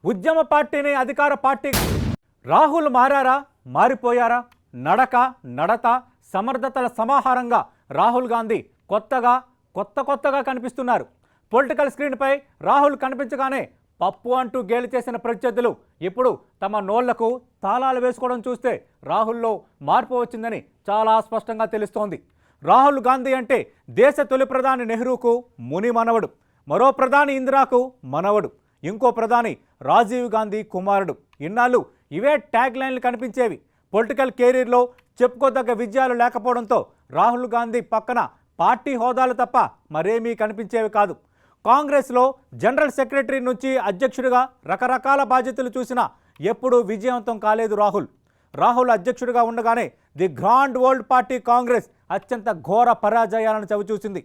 ఉద్యమ పార్టీని అధికార పార్టీ. రాహుల్ మారారా, మారిపోయారా? నడత సమర్థతల సమాహారంగా రాహుల్ గాంధీ కొత్తగా కనిపిస్తున్నారు. పొలిటికల్ స్క్రీన్పై రాహుల్ కనిపించగానే పప్పు అంటూ గేలి చేసిన ప్రత్యర్థులు ఇప్పుడు తమ నోళ్లకు తాళాలు వేసుకోవడం చూస్తే రాహుల్లో మార్పు వచ్చిందని చాలా స్పష్టంగా తెలుస్తోంది. రాహుల్ గాంధీ అంటే దేశ తొలి ప్రధాని నెహ్రూకు ముని మనవడు, మరో ప్రధాని ఇందిరాకు మనవడు, ఇంకో ప్రధాని రాజీవ్ గాంధీ కుమారుడు. ఇన్నాళ్ళు ఇవే ట్యాగ్ లైన్లు కనిపించేవి. పొలిటికల్ కెరీర్లో చెప్పుకోదగ్గ విజయాలు లేకపోవడంతో రాహుల్ గాంధీ పక్కన పార్టీ హోదాలు తప్ప మరేమీ కనిపించేవి కాదు. కాంగ్రెస్లో జనరల్ సెక్రటరీ నుంచి అధ్యక్షుడిగా రకరకాల బాధ్యతలు చూసినా ఎప్పుడూ విజయవంతం కాలేదు రాహుల్ అధ్యక్షుడిగా ఉండగానే the grand old party Congress అత్యంత ఘోర పరాజయాలను చవిచూసింది.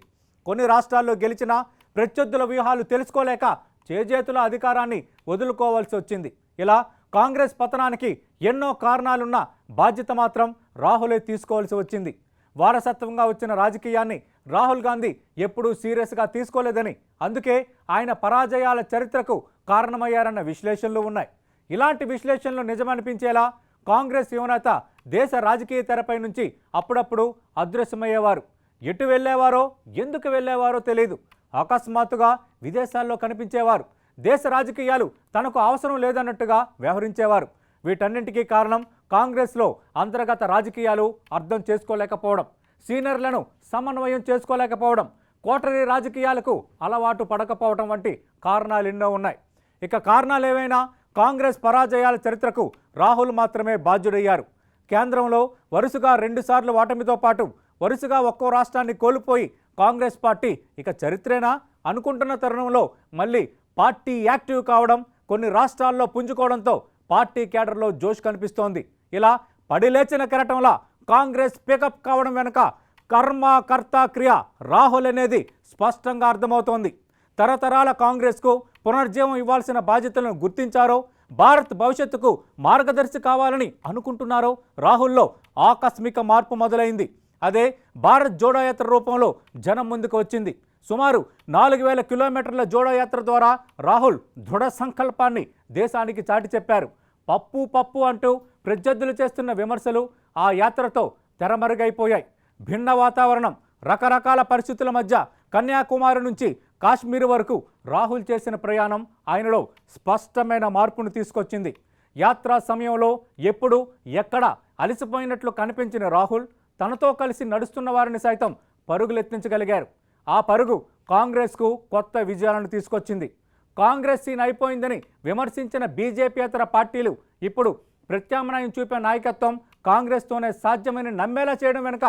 కొన్ని రాష్ట్రాల్లో గెలిచిన ప్రత్యర్థుల వ్యూహాలు తెలుసుకోలేక చేజేతుల అధికారాన్ని వదులుకోవాల్సి వచ్చింది. ఇలా కాంగ్రెస్ పతనానికి ఎన్నో కారణాలున్న బాధ్యత మాత్రం రాహులే తీసుకోవాల్సి వచ్చింది. వారసత్వంగా వచ్చిన రాజకీయాన్ని రాహుల్ గాంధీ ఎప్పుడూ సీరియస్గా తీసుకోలేదని, అందుకే ఆయన పరాజయాల చరిత్రకు కారణమయ్యారన్న విశ్లేషణలు ఉన్నాయి. ఇలాంటి విశ్లేషణలు నిజమనిపించేలా కాంగ్రెస్ యువనేత దేశ రాజకీయ తెరపై నుంచి అప్పుడప్పుడు అదృశ్యమయ్యేవారు. ఎటు వెళ్ళేవారో, ఎందుకు వెళ్ళేవారో తెలియదు. అకస్మాత్తుగా విదేశాల్లో కనిపించేవారు. దేశ రాజకీయాలు తనకు అవసరం లేదన్నట్టుగా వ్యవహరించేవారు. వీటన్నింటికీ కారణం కాంగ్రెస్లో అంతర్గత రాజకీయాలు అర్థం చేసుకోలేకపోవడం, సీనియర్లను సమన్వయం చేసుకోలేకపోవడం, కోటరీ రాజకీయాలకు అలవాటు పడకపోవడం వంటి కారణాలు ఎన్నో ఉన్నాయి. ఇక కారణాలు ఏవైనా కాంగ్రెస్ పరాజయాల చరిత్రకు రాహుల్ మాత్రమే బాధ్యుడయ్యారు. కేంద్రంలో వరుసగా 2 సార్లు ఓటమితో పాటు వరుసగా ఒక్కో రాష్ట్రాన్ని కోల్పోయి కాంగ్రెస్ పార్టీ ఇక చరిత్రేనా అనుకుంటున్న తరుణంలో మళ్ళీ పార్టీ యాక్టివ్ కావడం, కొన్ని రాష్ట్రాల్లో పుంజుకోవడంతో పార్టీ కేడర్లో జోష్ కనిపిస్తోంది. ఇలా పడిలేచిన కెరటంలా కాంగ్రెస్ పికప్ కావడం వెనుక కర్మ కర్త క్రియ రాహుల్ అనేది స్పష్టంగా అర్థమవుతోంది. తరతరాల కాంగ్రెస్కు పునర్జీవం ఇవ్వాల్సిన బాధ్యతలను గుర్తించారో, భారత్ భవిష్యత్తుకు మార్గదర్శి కావాలని అనుకుంటున్నారో రాహుల్లో ఆకస్మిక మార్పు మొదలైంది. అదే భారత్ జోడో యాత్ర రూపంలో జనం ముందుకు వచ్చింది. సుమారు 4000 కిలోమీటర్ల జోడో యాత్ర ద్వారా రాహుల్ దృఢ సంకల్పాన్ని దేశానికి చాటి చెప్పారు. పప్పు అంటూ ప్రత్యర్థులు చేస్తున్న విమర్శలు ఆ యాత్రతో తెరమరుగైపోయాయి. భిన్న వాతావరణం, రకరకాల పరిస్థితుల మధ్య కన్యాకుమారి నుంచి కాశ్మీర్ వరకు రాహుల్ చేసిన ప్రయాణం ఆయనలో స్పష్టమైన మార్పును తీసుకొచ్చింది. యాత్రా సమయంలో ఎప్పుడు ఎక్కడ అలసిపోయినట్లు కనిపించిన రాహుల్ తనతో కలిసి నడుస్తున్న వారిని సైతం పరుగులెత్తించగలిగారు. ఆ పరుగు కాంగ్రెస్కు కొత్త విజయాలను తీసుకొచ్చింది. కాంగ్రెస్ సీన్ అయిపోయిందని విమర్శించిన బీజేపీయేతర పార్టీలు ఇప్పుడు ప్రత్యామ్నాయం చూపే నాయకత్వం కాంగ్రెస్తోనే సాధ్యమని నమ్మేలా చేయడం వెనుక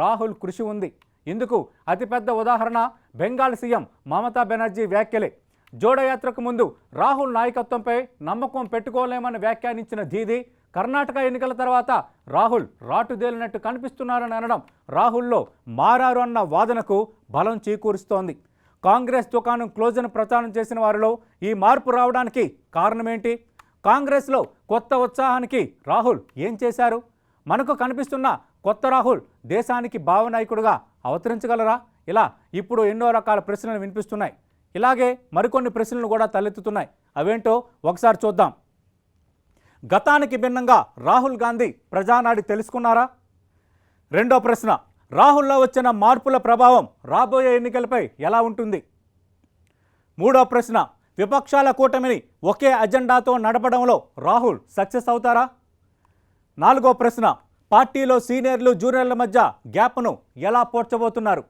రాహుల్ కృషి ఉంది. ఇందుకు అతిపెద్ద ఉదాహరణ బెంగాల్ సీఎం మమతా బెనర్జీ వ్యాఖ్యలే. జోడో యాత్రకు ముందు రాహుల్ నాయకత్వంపై నమ్మకం పెట్టుకోలేమని వ్యాఖ్యానించిన దీదీ కర్ణాటక ఎన్నికల తర్వాత రాహుల్ రాటుదేలినట్టు కనిపిస్తున్నారని అనడం రాహుల్లో మారారు అన్న వాదనకు బలం చేకూరుస్తోంది. కాంగ్రెస్ దుకాణం క్లోజ్ అని ప్రచారం చేసిన వారిలో ఈ మార్పు రావడానికి కారణమేంటి? కాంగ్రెస్లో కొత్త ఉత్సాహానికి రాహుల్ ఏం చేశారు? మనకు కనిపిస్తున్న కొత్త రాహుల్ దేశానికి భావనాయకుడుగా అవతరించగలరా? ఇలా ఇప్పుడు ఎన్నో రకాల ప్రశ్నలు వినిపిస్తున్నాయి. ఇలాగే మరికొన్ని ప్రశ్నలు కూడా తలెత్తుతున్నాయి. అవేంటో ఒకసారి చూద్దాం. గతానికి భిన్నంగా రాహుల్ గాంధీ ప్రజానాడి తెలుసుకున్నారా? రెండో ప్రశ్న, రాహుల్లో వచ్చిన మార్పుల ప్రభావం రాబోయే ఎన్నికలపై ఎలా ఉంటుంది? మూడో ప్రశ్న, విపక్షాల కూటమిని ఒకే అజెండాతో నడపడంలో రాహుల్ సక్సెస్ అవుతారా? నాలుగో ప్రశ్న, పార్టీలో సీనియర్లు జూనియర్ల మధ్య గ్యాప్ను ఎలా పోడ్చబోతున్నారు?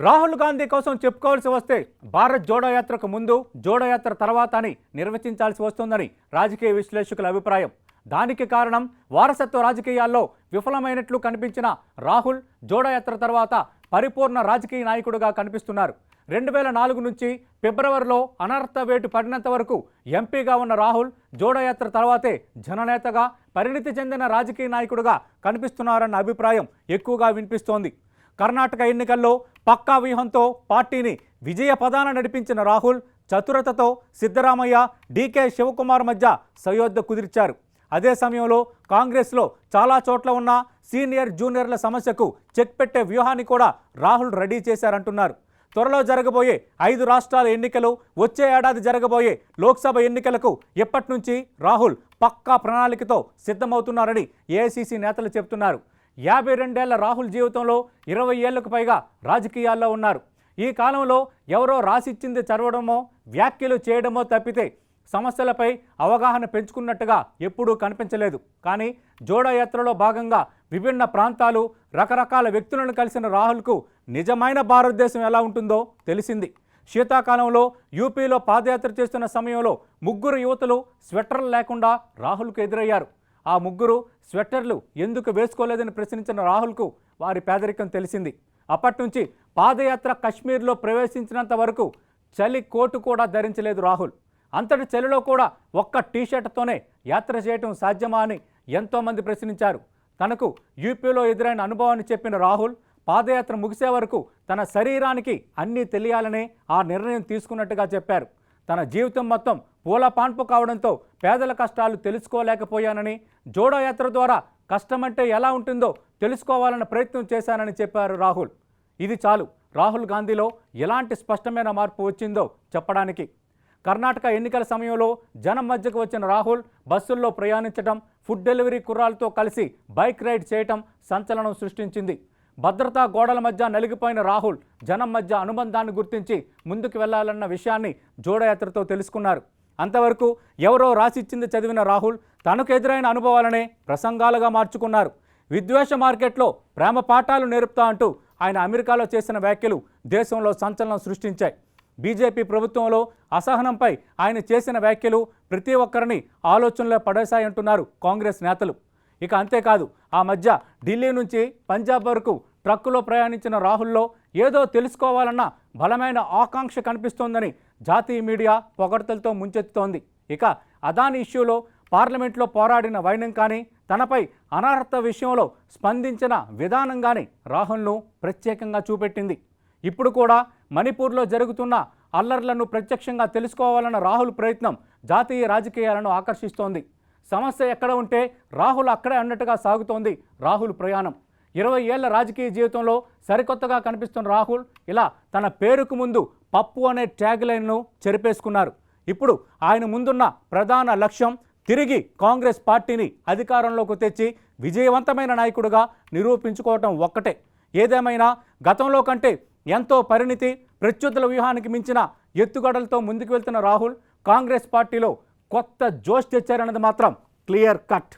రాహుల్ గాంధీ కోసం చెప్పుకోవాల్సి వస్తే భారత్ జోడో యాత్రకు ముందు, జోడో యాత్ర తర్వాత అని నిర్వచించాల్సి వస్తుందని రాజకీయ విశ్లేషకుల అభిప్రాయం. దానికి కారణం వారసత్వ రాజకీయాల్లో విఫలమైనట్లు కనిపించిన రాహుల్ జోడో యాత్ర తర్వాత పరిపూర్ణ రాజకీయ నాయకుడిగా కనిపిస్తున్నారు. 2004 నుంచి ఫిబ్రవరిలో అనర్హత వేటు పడినంత వరకు ఎంపీగా ఉన్న రాహుల్ జోడో యాత్ర తర్వాతే జననేతగా పరిణితి చెందిన రాజకీయ నాయకుడిగా కనిపిస్తున్నారన్న అభిప్రాయం ఎక్కువగా వినిపిస్తోంది. కర్ణాటక ఎన్నికల్లో పక్కా వ్యూహంతో పార్టీని విజయ పదాన నడిపించిన రాహుల్ చతురతతో సిద్ధరామయ్య, డీకే శివకుమార్ మధ్య సయోధ్య కుదిర్చారు. అదే సమయంలో కాంగ్రెస్లో చాలా చోట్ల ఉన్న సీనియర్ జూనియర్ల సమస్యకు చెక్ పెట్టే వ్యూహాన్ని కూడా రాహుల్ రెడీ చేశారంటున్నారు. త్వరలో జరగబోయే 5 రాష్ట్రాల ఎన్నికలు, వచ్చే ఏడాది జరగబోయే లోక్సభ ఎన్నికలకు ఎప్పటి నుంచి రాహుల్ పక్కా ప్రణాళికతో సిద్ధమవుతున్నారని ఏఐసీసీ నేతలు చెబుతున్నారు. 52 ఏళ్ల రాహుల్ జీవితంలో 20 ఏళ్లకు పైగా రాజకీయాల్లో ఉన్నారు. ఈ కాలంలో ఎవరో రాసిచ్చింది చదవడమో వ్యాఖ్యలు చేయడమో తప్పితే సమస్యలపై అవగాహన పెంచుకున్నట్టుగా ఎప్పుడూ కనిపించలేదు. కానీ జోడో యాత్రలో భాగంగా విభిన్న ప్రాంతాలు, రకరకాల వ్యక్తులను కలిసిన రాహుల్కు నిజమైన భారతదేశం ఎలా ఉంటుందో తెలిసింది. శీతాకాలంలో యూపీలో పాదయాత్ర చేస్తున్న సమయంలో 3 యువతులు స్వెట్టర్లు లేకుండా రాహుల్కు ఎదురయ్యారు. ఆ 3 స్వెట్టర్లు ఎందుకు వేసుకోలేదని ప్రశ్నించిన రాహుల్కు వారి పేదరికం తెలిసింది. అప్పటి నుంచి పాదయాత్ర కశ్మీర్లో ప్రవేశించినంత వరకు చలి కోటు కూడా ధరించలేదు రాహుల్. అంతటి చలిలో కూడా ఒక్క టీషర్ట్తోనే యాత్ర చేయటం సాధ్యమా అని ఎంతోమంది ప్రశ్నించారు. తనకు యూపీలో ఎదురైన అనుభవాన్ని చెప్పిన రాహుల్ పాదయాత్ర ముగిసే వరకు తన శరీరానికి అన్నీ తెలియాలనే ఆ నిర్ణయం తీసుకున్నట్టుగా చెప్పారు. తన జీవితం మొత్తం పూల పాన్పు కావడంతో పేదల కష్టాలు తెలుసుకోలేకపోయానని, జోడో యాత్ర ద్వారా కష్టమంటే ఎలా ఉంటుందో తెలుసుకోవాలన్న ప్రయత్నం చేశానని చెప్పారు రాహుల్. ఇది చాలు రాహుల్ గాంధీలో ఎలాంటి స్పష్టమైన మార్పు వచ్చిందో చెప్పడానికి. కర్ణాటక ఎన్నికల సమయంలో జనం మధ్యకు వచ్చిన రాహుల్ బస్సుల్లో ప్రయాణించడం, ఫుడ్ డెలివరీ కుర్రాలతో కలిసి బైక్ రైడ్ చేయటం సంచలనం సృష్టించింది. భద్రతా గోడల మధ్య నలిగిపోయిన రాహుల్ జనం మధ్య అనుబంధాన్ని గుర్తించి ముందుకు వెళ్లాలన్న విషయాన్ని జోడయాత్రతో తెలుసుకున్నారు. అంతవరకు ఎవరో రాసిచ్చింది చదివిన రాహుల్ తనకు ఎదురైన అనుభవాలనే ప్రసంగాలుగా మార్చుకున్నారు. విద్వేష మార్కెట్లో ప్రేమ పాఠాలు నేర్పుతా అంటూ ఆయన అమెరికాలో చేసిన వ్యాఖ్యలు దేశంలో సంచలనం సృష్టించాయి. బీజేపీ ప్రభుత్వంలో అసహనంపై ఆయన చేసిన వ్యాఖ్యలు ప్రతి ఒక్కరిని ఆలోచనలో పడేశాయంటున్నారు కాంగ్రెస్ నేతలు. ఇక అంతేకాదు, ఆ మధ్య ఢిల్లీ నుంచి పంజాబ్ వరకు ట్రక్కులో ప్రయాణించిన రాహుల్లో ఏదో తెలుసుకోవాలన్న బలమైన ఆకాంక్ష కనిపిస్తోందని జాతీయ మీడియా పొగడ్తలతో ముంచెత్తుతోంది. ఇక అదాని ఇష్యూలో పార్లమెంట్లో పోరాడిన వైనం కానీ, తనపై అనర్హత విషయంలో స్పందించిన విధానం కానీ రాహుల్ను ప్రత్యేకంగా చూపెట్టింది. ఇప్పుడు కూడా మణిపూర్లో జరుగుతున్న అల్లర్లను ప్రత్యక్షంగా తెలుసుకోవాలన్న రాహుల్ ప్రయత్నం జాతీయ రాజకీయాలను ఆకర్షిస్తోంది. సమస్య ఎక్కడ ఉంటే రాహుల్ అక్కడే అన్నట్టుగా సాగుతోంది రాహుల్ ప్రయాణం. 20 ఏళ్ల రాజకీయ జీవితంలో సరికొత్తగా కనిపిస్తున్న రాహుల్ ఇలా తన పేరుకు ముందు పప్పు అనే ట్యాగ్ లైన్ను చెరిపేసుకున్నారు. ఇప్పుడు ఆయన ముందున్న ప్రధాన లక్ష్యం తిరిగి కాంగ్రెస్ పార్టీని అధికారంలోకి తెచ్చి విజయవంతమైన నాయకుడిగా నిరూపించుకోవటం ఒక్కటే. ఏదేమైనా గతంలో కంటే ఎంతో పరిణితి, ప్రత్యుత్తర వ్యూహానికి మించిన ఎత్తుగడలతో ముందుకు వెళ్తున్న రాహుల్ కాంగ్రెస్ పార్టీలో కొత్త జోష్ తెచ్చారన్నది మాత్రం క్లియర్ కట్.